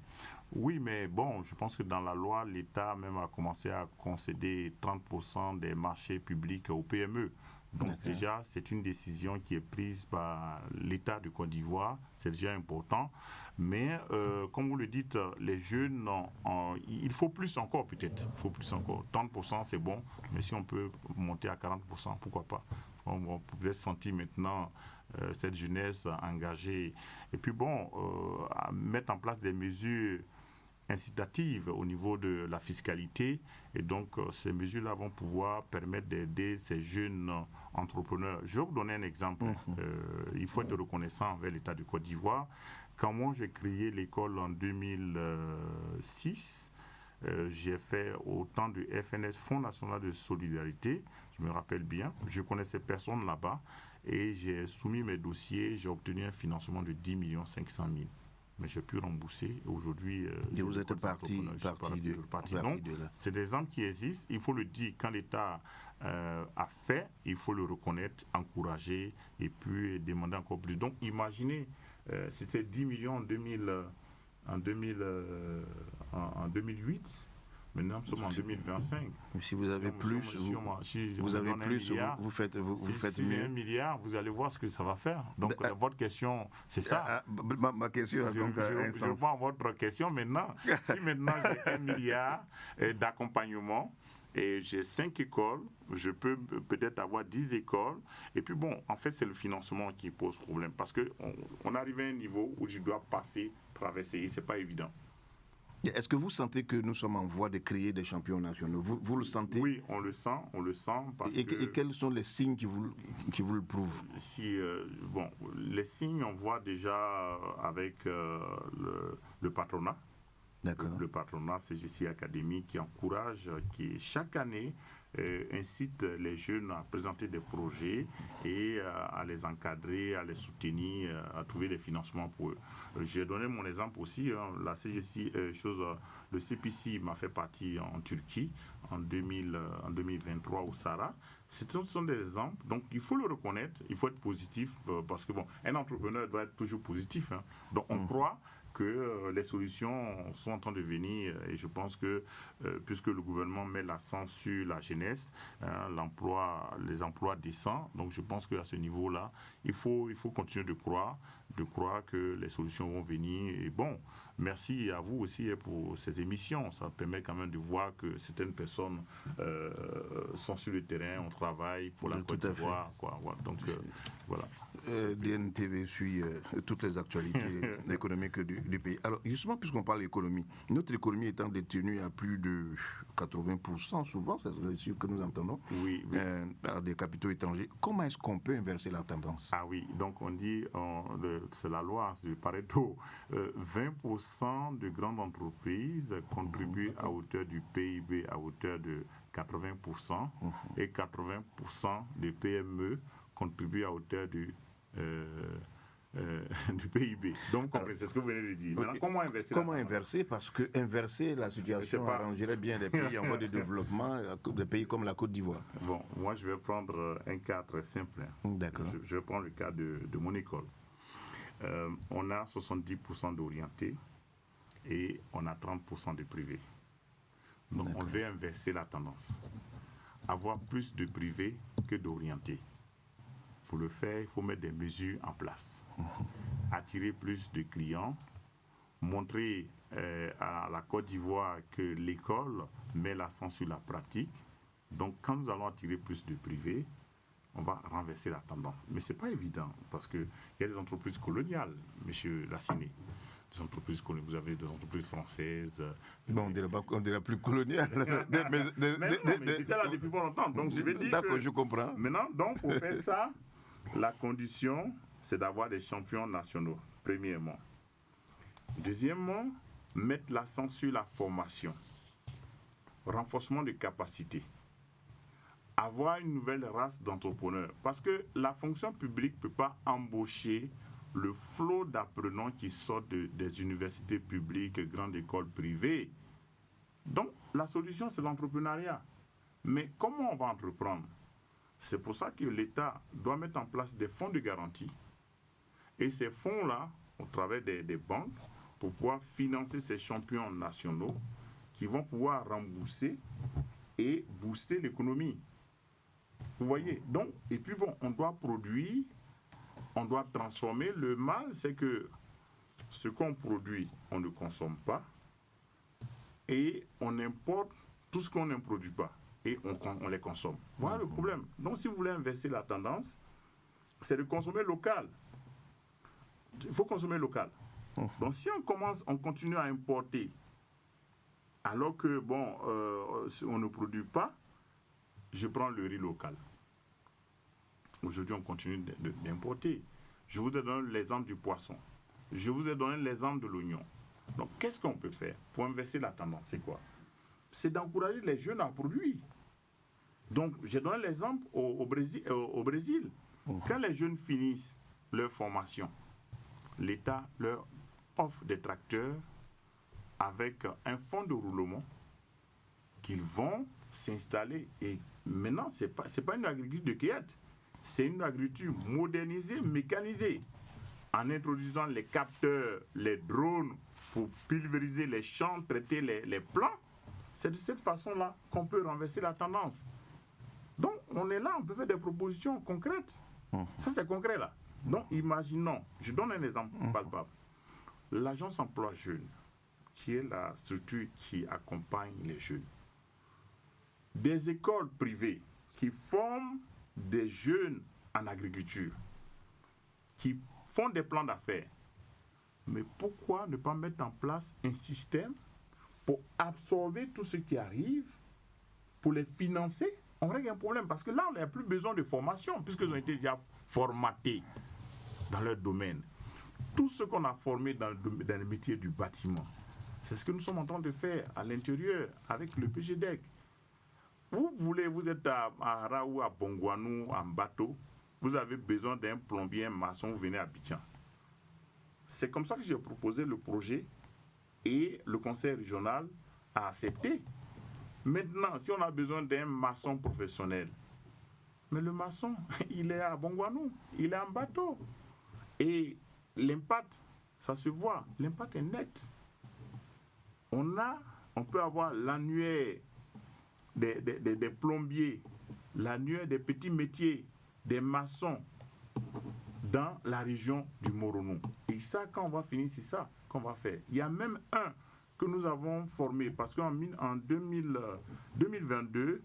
Oui, mais bon, je pense que dans la loi, l'État même a commencé à concéder 30% des marchés publics aux PME. Donc déjà, c'est une décision qui est prise par l'État de Côte d'Ivoire, c'est déjà important. Mais comme vous le dites, les jeunes, il faut plus encore peut-être, il faut plus encore. 30% c'est bon, mais si on peut monter à 40%, pourquoi pas? On peut sentir maintenant cette jeunesse engagée. Et puis bon, à mettre en place des mesures incitatives au niveau de la fiscalité. Et donc, ces mesures-là vont pouvoir permettre d'aider ces jeunes entrepreneurs. Je vais vous donner un exemple. Il faut être reconnaissant envers l'État de Côte d'Ivoire. Quand moi, j'ai créé l'école en 2006, j'ai fait au temps du FNS, Fonds national de solidarité, je me rappelle bien, je connaissais personne là-bas, et j'ai soumis mes dossiers, j'ai obtenu un financement de 10 500 000. Mais j'ai pu rembourser. Aujourd'hui, vous êtes parti de là. C'est des exemples qui existent. Il faut le dire. Quand l'État a fait, il faut le reconnaître, encourager et puis demander encore plus. Donc, imaginez, c'était 10 millions en 2008. Maintenant, nous sommes en 2025. Si vous avez plus, vous faites mieux. Si j'ai 1 milliard, vous allez voir ce que ça va faire. Donc, votre question, c'est ça. Ma question a donc un sens. Je vois votre question maintenant. Si maintenant j'ai 1 milliard d'accompagnement et j'ai 5 écoles, je peux peut-être avoir 10 écoles. Et puis bon, en fait, c'est le financement qui pose problème. Parce qu'on arrive à un niveau où je dois traverser. Et ce n'est pas évident. Est-ce que vous sentez que nous sommes en voie de créer des champions nationaux? Vous le sentez? Oui, on le sent parce que... Et quels sont les signes qui vous le prouvent? Les signes, on voit déjà avec le patronat. le patronat CGC Academy qui encourage, qui chaque année incite les jeunes à présenter des projets et à les encadrer, à les soutenir, à trouver des financements pour eux. J'ai donné mon exemple aussi, la CGC, le CPC m'a fait partie en Turquie en 2023 au Sahara. Ce sont des exemples, donc il faut le reconnaître, il faut être positif, parce que bon, un entrepreneur doit être toujours positif, hein. Donc on croit que les solutions sont en train de venir, et je pense que puisque le gouvernement met l'accent sur la jeunesse, les emplois décents, donc je pense qu'à ce niveau-là, il faut continuer de croire que les solutions vont venir. Et bon, merci à vous aussi pour ces émissions. Ça permet quand même de voir que certaines personnes sont sur le terrain, on travaille pour la Côte d'Ivoire. Donc voilà. DNTV suit toutes les actualités économiques du pays. Alors justement, puisqu'on parle d'économie, notre économie étant détenue à plus de 80%, souvent, c'est le chiffre que nous entendons, par des capitaux étrangers, comment est-ce qu'on peut inverser la tendance? Ah oui, donc on dit, c'est la loi du Pareto, 20% de grandes entreprises contribuent à hauteur du PIB à hauteur de 80% et 80% des PME contribuent à hauteur du PIB. Donc, c'est ce que vous venez de dire. Maintenant, comment inverser Parce que inverser la situation arrangerait bien des pays en voie de développement, des pays comme la Côte d'Ivoire. Bon, moi, je vais prendre un cas très simple. D'accord. Je vais prendre le cas de mon école. On a 70% d'orientés et on a 30% de privés. Donc, on veut inverser la tendance. Avoir plus de privés que d'orientés. Pour le faire, il faut mettre des mesures en place. Attirer plus de clients, montrer à la Côte d'Ivoire que l'école met l'accent sur la pratique. Donc, quand nous allons attirer plus de privés, on va renverser la tendance. Mais ce n'est pas évident, parce qu'il y a des entreprises coloniales, M. Lassiné. Des entreprises coloniales, vous avez des entreprises françaises. Bon, on dirait plus coloniales. mais c'était là depuis pas longtemps. Donc, je vais dire d'accord, je comprends. Maintenant, donc, pour faire ça, la condition, c'est d'avoir des champions nationaux, premièrement. Deuxièmement, mettre l'accent sur la formation, renforcement des capacités, avoir une nouvelle race d'entrepreneurs. Parce que la fonction publique ne peut pas embaucher le flot d'apprenants qui sortent des universités publiques, grandes écoles privées. Donc, la solution, c'est l'entrepreneuriat. Mais comment on va entreprendre? C'est pour ça que l'État doit mettre en place des fonds de garantie. Et ces fonds-là, au travers des banques, pour pouvoir financer ces champions nationaux qui vont pouvoir rembourser et booster l'économie. Vous voyez? Donc, et puis bon, on doit produire, on doit transformer. Le mal, c'est que ce qu'on produit, on ne consomme pas. Et on importe tout ce qu'on ne produit pas. Et on les consomme. Voilà le problème. Donc, si vous voulez inverser la tendance, c'est de consommer local. Il faut consommer local. Donc, si on continue à importer, alors que, bon, on ne produit pas, je prends le riz local. Aujourd'hui, on continue d'importer. Je vous ai donné l'exemple du poisson. Je vous ai donné l'exemple de l'oignon. Donc, qu'est-ce qu'on peut faire pour inverser la tendance? C'est quoi? C'est d'encourager les jeunes à produire. Donc, j'ai donné l'exemple au Brésil. Quand les jeunes finissent leur formation, l'État leur offre des tracteurs avec un fonds de roulement qu'ils vont s'installer. Et maintenant, ce n'est pas une agriculture de cueillette, c'est une agriculture modernisée, mécanisée, en introduisant les capteurs, les drones pour pulvériser les champs, traiter les plants. C'est de cette façon-là qu'on peut renverser la tendance. Donc, on est là, on peut faire des propositions concrètes. Ça, c'est concret, là. Donc, imaginons, je donne un exemple palpable. L'agence emploi jeunes, qui est la structure qui accompagne les jeunes. Des écoles privées qui forment des jeunes en agriculture, qui font des plans d'affaires. Mais pourquoi ne pas mettre en place un système pour absorber tout ce qui arrive, pour les financer? On règle un problème, parce que là, on n'a plus besoin de formation, puisqu'ils ont été déjà formatés dans leur domaine. Tout ce qu'on a formé dans le métier du bâtiment, C'est ce que nous sommes en train de faire à l'intérieur avec le PGDEC. Vous êtes à Raou, à Bongouanou, en bateau, vous avez besoin d'un plombier, un maçon, vous venez à Abidjan. C'est comme ça que j'ai proposé le projet et le conseil régional a accepté. Maintenant, si on a besoin d'un maçon professionnel, mais le maçon, il est à Bongouanou, il est en bateau. Et l'impact, ça se voit, l'impact est net. On peut avoir l'annuaire des plombiers, l'annuaire des petits métiers, des maçons dans la région du Moronou. Et ça, quand on va finir, c'est ça qu'on va faire. Il y a même un que nous avons formé, parce qu'en 2022,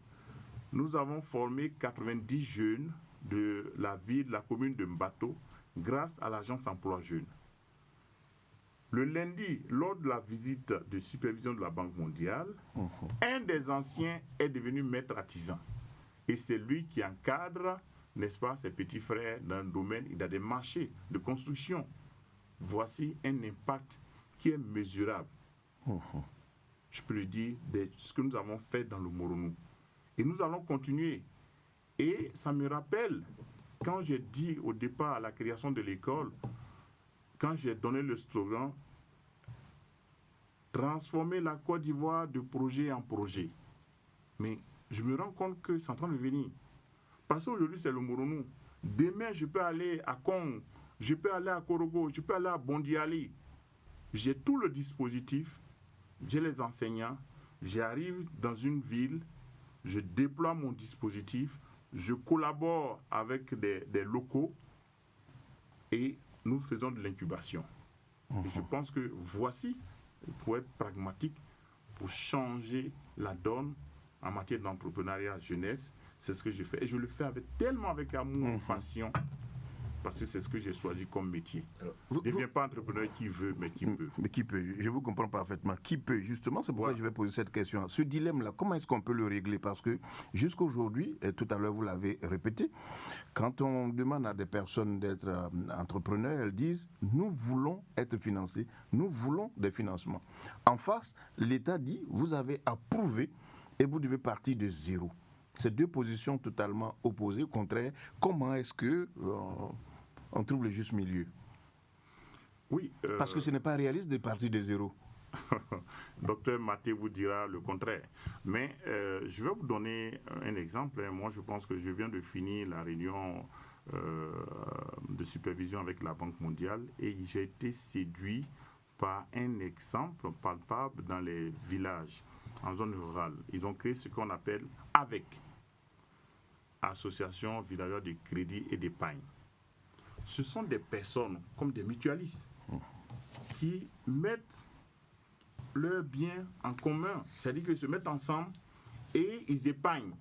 nous avons formé 90 jeunes de la ville, de la commune de Mbato, grâce à l'agence emploi jeunes. Le lundi, lors de la visite de supervision de la Banque mondiale, un des anciens est devenu maître artisan. Et c'est lui qui encadre, n'est-ce pas, ses petits frères dans un domaine, il a des marchés de construction. Voici un impact qui est mesurable. Je peux le dire, de ce que nous avons fait dans le Moronou. Et nous allons continuer. Et ça me rappelle, quand j'ai dit au départ à la création de l'école, quand j'ai donné le slogan « Transformer la Côte d'Ivoire de projet en projet ». Mais je me rends compte que c'est en train de venir. Parce qu'aujourd'hui, c'est le Moronou. Demain, je peux aller à Kong, je peux aller à Korogo, je peux aller à Bondiali. J'ai tout le dispositif, j'ai les enseignants, j'arrive dans une ville, je déploie mon dispositif, je collabore avec des locaux et nous faisons de l'incubation. Et je pense que voici, pour être pragmatique, pour changer la donne en matière d'entrepreneuriat jeunesse, c'est ce que je fais. Et je le fais tellement avec amour, passion, parce que c'est ce que j'ai choisi comme métier. Ne deviens pas entrepreneur qui veut, mais qui peut. Mais qui peut, je vous comprends parfaitement. Qui peut, justement, c'est pourquoi je vais poser cette question. Ce dilemme-là, comment est-ce qu'on peut le régler? Parce que jusqu'aujourd'hui, et tout à l'heure vous l'avez répété, quand on demande à des personnes d'être entrepreneurs, elles disent « nous voulons être financés, nous voulons des financements ». En face, l'État dit « vous avez approuvé et vous devez partir de zéro ». C'est deux positions totalement opposées, contraires. Comment est-ce que on trouve le juste milieu? Oui. Parce que ce n'est pas réaliste de partir de zéro. Docteur Maté vous dira le contraire. Mais je vais vous donner un exemple. Moi, je pense que je viens de finir la réunion de supervision avec la Banque mondiale et j'ai été séduit par un exemple palpable dans les villages, en zone rurale. Ils ont créé ce qu'on appelle AVEC, Association Villageoise de Crédit et d'Épargne. Ce sont des personnes comme des mutualistes qui mettent leurs biens en commun, c'est-à-dire qu'ils se mettent ensemble et ils épargnent.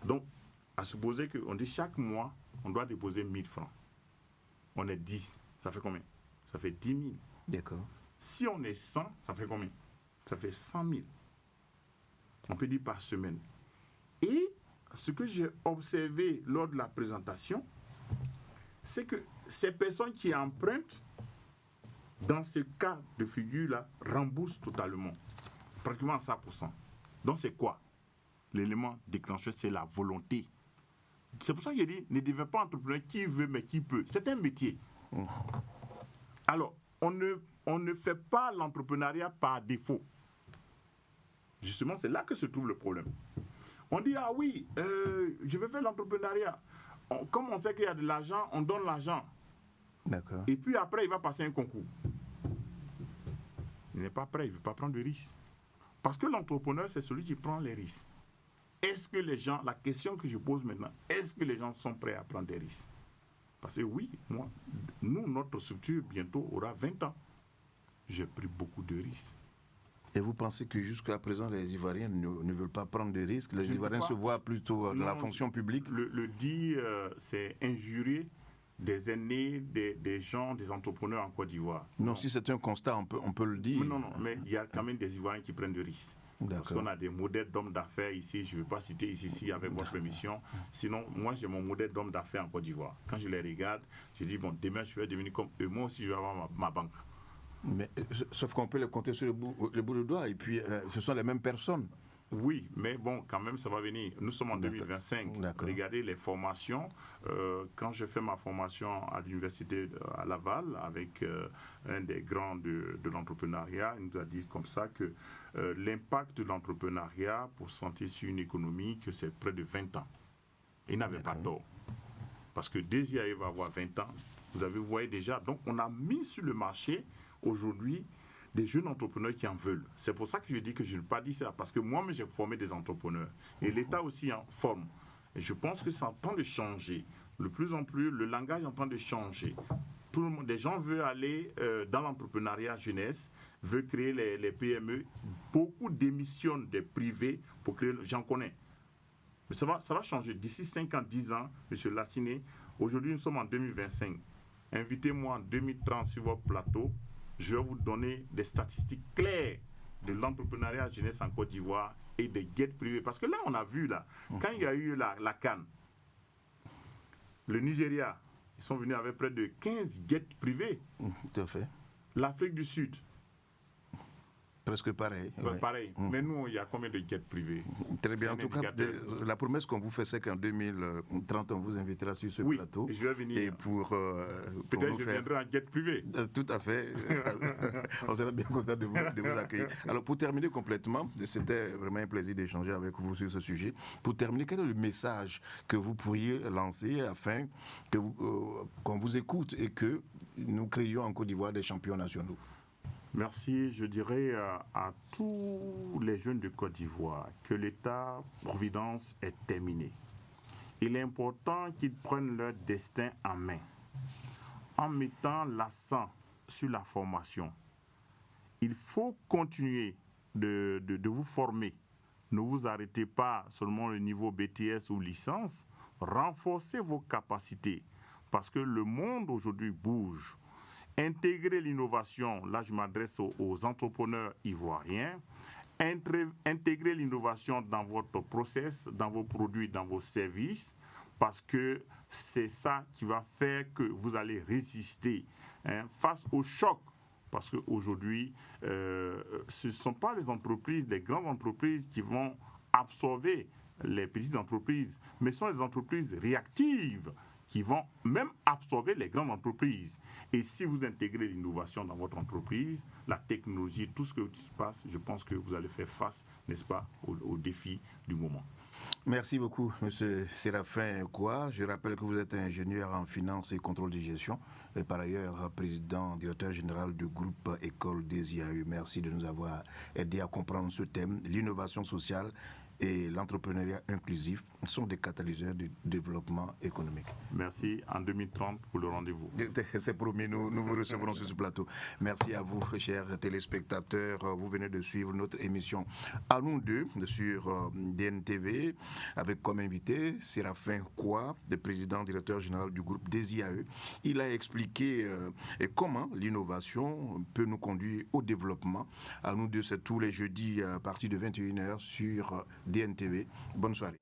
Donc, à supposer qu'on dit chaque mois, on doit déposer 1000 francs. On est 10, ça fait combien? Ça fait 10 000. D'accord. Si on est 100, ça fait combien? Ça fait 100 000. On peut dire par semaine. Et ce que j'ai observé lors de la présentation, c'est que ces personnes qui empruntent, dans ce cas de figure-là, remboursent totalement, pratiquement à 100%. Donc c'est quoi? L'élément déclencheur, c'est la volonté. C'est pour ça que j'ai dit, ne deviens pas entrepreneur qui veut mais qui peut. C'est un métier. Alors, on ne fait pas l'entrepreneuriat par défaut. Justement, c'est là que se trouve le problème. On dit, ah oui, je vais faire l'entrepreneuriat. Comme on sait qu'il y a de l'argent, on donne l'argent. D'accord. Et puis après, il va passer un concours. Il n'est pas prêt, il ne veut pas prendre de risques. Parce que l'entrepreneur, c'est celui qui prend les risques. Est-ce que les gens, la question que je pose maintenant, est-ce que les gens sont prêts à prendre des risques? Parce que oui, nous, notre structure, bientôt, aura 20 ans. J'ai pris beaucoup de risques. Et vous pensez que jusqu'à présent, les Ivoiriens ne veulent pas prendre de risques? Les Ivoiriens se voient plutôt dans la fonction publique? Le dire, c'est injurier des aînés, des gens, des entrepreneurs en Côte d'Ivoire. Non, si c'est un constat, on peut le dire. Non, mais il y a quand même des Ivoiriens qui prennent des risques. Parce qu'on a des modèles d'hommes d'affaires ici, je ne vais pas citer ici avec votre permission. Sinon, moi j'ai mon modèle d'homme d'affaires en Côte d'Ivoire. Quand je les regarde, je dis, bon, demain je vais devenir comme eux, moi aussi je vais avoir ma banque. Mais, sauf qu'on peut les compter sur le bout de doigt, et puis ce sont les mêmes personnes. Oui, mais bon, quand même, ça va venir. Nous sommes en 2025. Regardez les formations. Quand j'ai fait ma formation à l'université à Laval avec un des grands de l'entrepreneuriat, il nous a dit comme ça que l'impact de l'entrepreneuriat pour sentir sur une économie, que c'est près de 20 ans. Il n'avait pas tort. Parce que DZIAE va avoir 20 ans. Vous voyez déjà. Donc, on a mis sur le marché aujourd'hui des jeunes entrepreneurs qui en veulent. C'est pour ça que je dis que je ne vais pas dire ça, parce que moi-même, j'ai formé des entrepreneurs. Et l'État aussi en forme. Et je pense que c'est en train de changer. De plus en plus, le langage est en train de changer. Tout le monde, des gens veulent aller dans l'entrepreneuriat jeunesse, veulent créer les PME. Beaucoup démissionnent des privés pour créer, j'en connais. Mais ça va changer. D'ici 5 ans, 10 ans, M. Lassiné, aujourd'hui, nous sommes en 2025. Invitez-moi en 2030 sur votre plateau. Je vais vous donner des statistiques claires de l'entrepreneuriat jeunesse en Côte d'Ivoire et des guettes privées. Parce que là, on a vu, là, quand il y a eu la CAN, le Nigeria, ils sont venus avec près de 15 guettes privées. Tout à fait. L'Afrique du Sud. Presque pareil. Pareil. Mais nous, il y a combien de guettes privées? Très bien. En tout cas, la promesse qu'on vous fait, c'est qu'en 2030, on vous invitera sur ce plateau. Je vais venir. Et pour peut-être je viendrai en guette privée. Tout à fait. On sera bien content de vous accueillir. Alors, pour terminer complètement, c'était vraiment un plaisir d'échanger avec vous sur ce sujet. Pour terminer, quel est le message que vous pourriez lancer afin qu'on vous écoute et que nous créions en Côte d'Ivoire des champions nationaux? Merci. Je dirais à tous les jeunes de Côte d'Ivoire que l'État-providence est terminé. Il est important qu'ils prennent leur destin en main en mettant l'accent sur la formation. Il faut continuer de vous former. Ne vous arrêtez pas seulement au niveau BTS ou licence. Renforcez vos capacités parce que le monde aujourd'hui bouge. Intégrer l'innovation, là je m'adresse aux entrepreneurs ivoiriens, intégrer l'innovation dans votre process, dans vos produits, dans vos services, parce que c'est ça qui va faire que vous allez résister face au choc. Parce qu'aujourd'hui, ce ne sont pas les entreprises, les grandes entreprises qui vont absorber les petites entreprises, mais ce sont les entreprises réactives qui vont même absorber les grandes entreprises. Et si vous intégrez l'innovation dans votre entreprise, la technologie, tout ce qui se passe, je pense que vous allez faire face, n'est-ce pas, aux défis du moment. Merci beaucoup, M. Séraphin Kouah. Je rappelle que vous êtes ingénieur en finance et contrôle de gestion et par ailleurs président, directeur général du groupe École DZIAE. Merci de nous avoir aidé à comprendre ce thème, l'innovation sociale et l'entrepreneuriat inclusif sont des catalyseurs du développement économique. Merci. En 2030 pour le rendez-vous. C'est promis, nous vous recevrons sur ce plateau. Merci à vous, chers téléspectateurs. Vous venez de suivre notre émission à nous deux sur DNTV avec comme invité Séraphin Kouah, le président directeur général du groupe DZIAE. Il a expliqué comment l'innovation peut nous conduire au développement. À nous deux, c'est tous les jeudis à partir de 21h sur DNTV. Bonne soirée.